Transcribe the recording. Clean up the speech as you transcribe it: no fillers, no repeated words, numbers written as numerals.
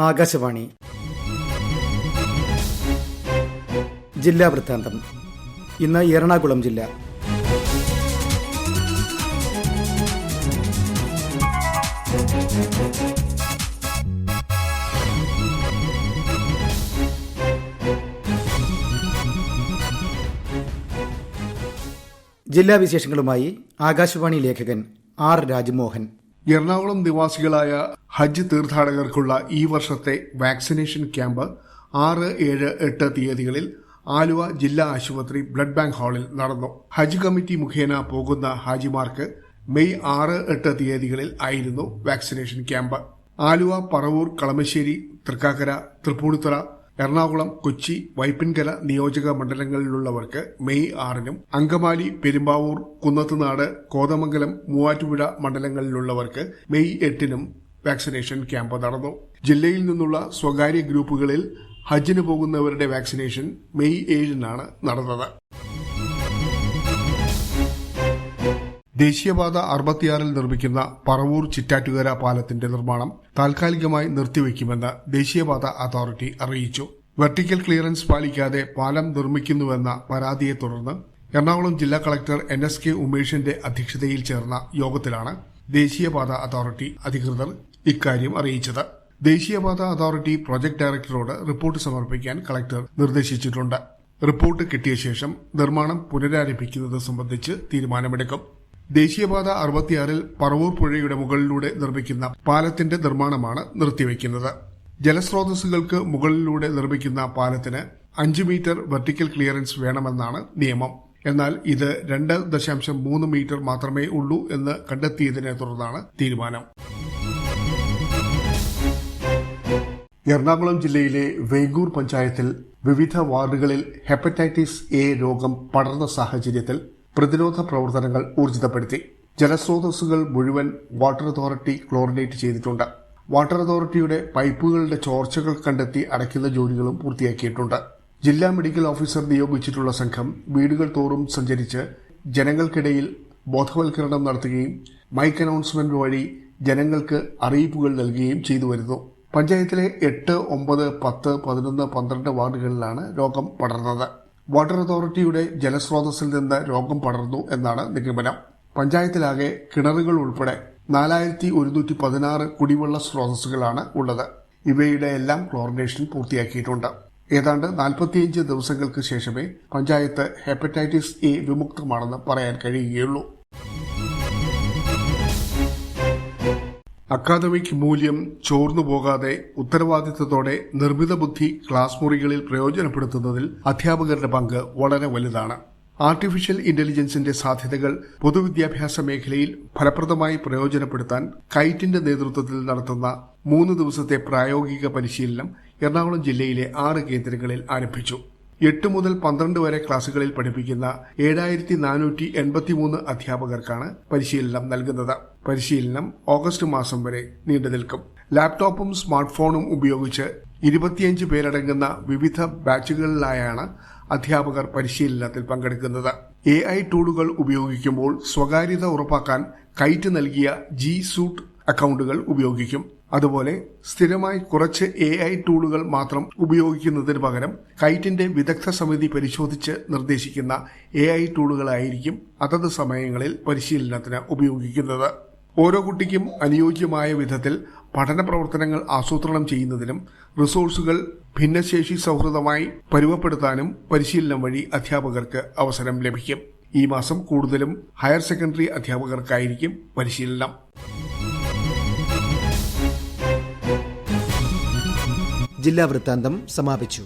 ആകാശവാണി ജില്ലാ വൃത്താന്തം. ഇന്ന് എറണാകുളം ജില്ല. ജില്ലാ വിശേഷങ്ങളുമായി ആകാശവാണി ലേഖകൻ ആർ രാജ്മോഹൻ. എറണാകുളം നിവാസികളായ ഹജ്ജ് തീർത്ഥാടകർക്കുള്ള ഈ വർഷത്തെ വാക്സിനേഷൻ ക്യാമ്പ് 6, 7, 8 തീയതികളിൽ ആലുവ ജില്ലാ ആശുപത്രി ബ്ലഡ് ബാങ്ക് ഹാളിൽ നടന്നു. ഹജ്ജ് കമ്മിറ്റി മുഖേന പോകുന്ന ഹാജിമാർക്ക് മെയ് 6, 8 തീയതികളിൽ ആയിരുന്നു വാക്സിനേഷൻ ക്യാമ്പ്. ആലുവ, പറവൂർ, കളമശ്ശേരി, തൃക്കാക്കര, തൃപ്പൂണിത്തുറ, എറണാകുളം, കൊച്ചി, വൈപ്പിൻകര നിയോജക മണ്ഡലങ്ങളിലുള്ളവർക്ക് മെയ് 6-നും, അങ്കമാലി, പെരുമ്പാവൂർ, കുന്നത്തുനാട്, കോതമംഗലം, മൂവാറ്റുപുഴ മണ്ഡലങ്ങളിലുള്ളവർക്ക് മെയ് 8-നും വാക്സിനേഷൻ ക്യാമ്പ് നടന്നു. ജില്ലയിൽ നിന്നുള്ള സ്വകാര്യ ഗ്രൂപ്പുകളിൽ ഹജ്ജിന് പോകുന്നവരുടെ വാക്സിനേഷൻ മെയ് 7-നാണ് നടന്നത്. ദേശീയപാത 66-ൽ നിർമ്മിക്കുന്ന പറവൂർ ചിറ്റാറ്റുകര പാലത്തിന്റെ നിർമ്മാണം താൽക്കാലികമായി നിർത്തിവെക്കുമെന്ന് ദേശീയപാത അതോറിറ്റി അറിയിച്ചു. വെർട്ടിക്കൽ ക്ലിയറൻസ് പാലിക്കാതെ പാലം നിർമ്മിക്കുന്നുവെന്ന പരാതിയെ തുടർന്ന് എറണാകുളം ജില്ലാ കളക്ടർ NSK ഉമേഷിന്റെ അധ്യക്ഷതയിൽ ചേർന്ന യോഗത്തിലാണ് ദേശീയപാത അതോറിറ്റി അധികൃതർ ഇക്കാര്യം അറിയിച്ചത്. ദേശീയപാത അതോറിറ്റി പ്രൊജക്ട് ഡയറക്ടറോട് റിപ്പോർട്ട് സമർപ്പിക്കാൻ കളക്ടർ നിർദ്ദേശിച്ചിട്ടുണ്ട്. റിപ്പോർട്ട് കിട്ടിയ ശേഷം നിർമ്മാണം പുനരാരംഭിക്കുന്നത് സംബന്ധിച്ച് തീരുമാനമെടുക്കും. ദേശീയപാത 66-ൽ പറവൂർ പുഴയുടെ മുകളിലൂടെ നിർമ്മിക്കുന്ന പാലത്തിന്റെ നിർമ്മാണമാണ് നിർത്തിവെക്കുന്നത്. ജലസ്രോതസ്സുകൾക്ക് മുകളിലൂടെ നിർമ്മിക്കുന്ന പാലത്തിന് 5 മീറ്റർ വെർട്ടിക്കൽ ക്ലിയറൻസ് വേണമെന്നാണ് നിയമം. എന്നാൽ ഇത് 2.3 മീറ്റർ മാത്രമേ ഉള്ളൂ എന്ന് കണ്ടെത്തിയതിനെ തുടർന്നാണ് തീരുമാനം. എറണാകുളം ജില്ലയിലെ വേങ്ങൂർ പഞ്ചായത്തിൽ വിവിധ വാർഡുകളിൽ ഹെപ്പറ്റൈറ്റിസ് A രോഗം പടർന്ന സാഹചര്യത്തിൽ പ്രതിരോധ പ്രവർത്തനങ്ങൾ ഊർജിതപ്പെടുത്തി. ജലസ്രോതസ്സുകൾ മുഴുവൻ വാട്ടർ അതോറിറ്റി ക്ലോറിനേറ്റ് ചെയ്തിട്ടുണ്ട്. വാട്ടർ അതോറിറ്റിയുടെ പൈപ്പുകളുടെ ചോർച്ചകൾ കണ്ടെത്തി അടയ്ക്കുന്ന ജോലികളും പൂർത്തിയാക്കിയിട്ടുണ്ട്. ജില്ലാ മെഡിക്കൽ ഓഫീസർ നിയോഗിച്ചിട്ടുള്ള സംഘം വീടുകൾ തോറും സഞ്ചരിച്ച് ജനങ്ങൾക്കിടയിൽ ബോധവൽക്കരണം നടത്തുകയും മൈക്ക് അനൗൺസ്മെന്റ് വഴി ജനങ്ങൾക്ക് അറിയിപ്പുകൾ നൽകുകയും ചെയ്തുവരുന്നു. പഞ്ചായത്തിലെ 8, 9, 10, 11, 12 വാർഡുകളിലാണ് രോഗം പടർന്നത്. വാട്ടർ അതോറിറ്റിയുടെ ജലസ്രോതസ്സിൽ നിന്ന് രോഗം പടർന്നു എന്നാണ് നിഗമനം. പഞ്ചായത്തിലാകെ കിണറുകൾ ഉൾപ്പെടെ 4116 കുടിവെള്ള സ്രോതസ്സുകളാണ് ഉള്ളത്. ഇവയുടെ എല്ലാം ക്ലോറിനേഷൻ പൂർത്തിയാക്കിയിട്ടുണ്ട്. ഏതാണ്ട് 45 ദിവസങ്ങൾക്ക് ശേഷമേ പഞ്ചായത്ത് ഹെപ്പറ്റൈറ്റിസ് A വിമുക്തമാണെന്ന് പറയാൻ കഴിയുകയുള്ളൂ. അക്കാദമിക് മൂല്യം ചോർന്നുപോകാതെ ഉത്തരവാദിത്തത്തോടെ നിർമ്മിത ബുദ്ധി ക്ലാസ് മുറികളിൽ പ്രയോജനപ്പെടുത്തുന്നതിൽ അധ്യാപകരുടെ പങ്ക് വളരെ വലുതാണ്. ആർട്ടിഫിഷ്യൽ ഇന്റലിജൻസിന്റെ സാധ്യതകൾ പൊതുവിദ്യാഭ്യാസ മേഖലയിൽ ഫലപ്രദമായി പ്രയോജനപ്പെടുത്താൻ കൈറ്റിന്റെ നേതൃത്വത്തിൽ നടത്തുന്ന 3 ദിവസത്തെ പ്രായോഗിക പരിശീലനം എറണാകുളം ജില്ലയിലെ 6 കേന്ദ്രങ്ങളിൽ ആരംഭിച്ചു. 8 മുതൽ 12 വരെ ക്ലാസുകളിൽ പഠിപ്പിക്കുന്ന 7483 അധ്യാപകർക്കാണ് പരിശീലനം നൽകുന്നത്. പരിശീലനം ഓഗസ്റ്റ് മാസം വരെ നീണ്ടുനിൽക്കും. ലാപ്ടോപ്പും സ്മാർട്ട് ഫോണും ഉപയോഗിച്ച് 25 പേരടങ്ങുന്ന വിവിധ ബാച്ചുകളിലായാണ് അധ്യാപകർ പരിശീലനത്തിൽ പങ്കെടുക്കുന്നത്. AI ടൂളുകൾ ഉപയോഗിക്കുമ്പോൾ സ്വകാര്യത ഉറപ്പാക്കാൻ കൈറ്റ് നൽകിയ G-Suite അക്കൗണ്ടുകൾ ഉപയോഗിക്കും. അതുപോലെ സ്ഥിരമായി കുറച്ച് AI ടൂളുകൾ മാത്രം ഉപയോഗിക്കുന്നതിന് പകരം കൈറ്റിന്റെ വിദഗ്ധ സമിതി പരിശോധിച്ച് നിർദ്ദേശിക്കുന്ന AI ടൂളുകളായിരിക്കും അതത് സമയങ്ങളിൽ പരിശീലനത്തിന് ഉപയോഗിക്കുന്നത്. ഓരോ കുട്ടിക്കും അനുയോജ്യമായ വിധത്തിൽ പഠന പ്രവർത്തനങ്ങൾ ആസൂത്രണം ചെയ്യുന്നതിനും റിസോഴ്സുകൾ ഭിന്നശേഷി സൗഹൃദമായി പരുവപ്പെടുത്താനും പരിശീലനം വഴി അധ്യാപകർക്ക് അവസരം ലഭിക്കും. ഈ മാസം കൂടുതലും ഹയർ സെക്കൻഡറി അധ്യാപകർക്കായിരിക്കും പരിശീലനം. ജില്ലാ വൃത്താന്തം സമാപിച്ചു.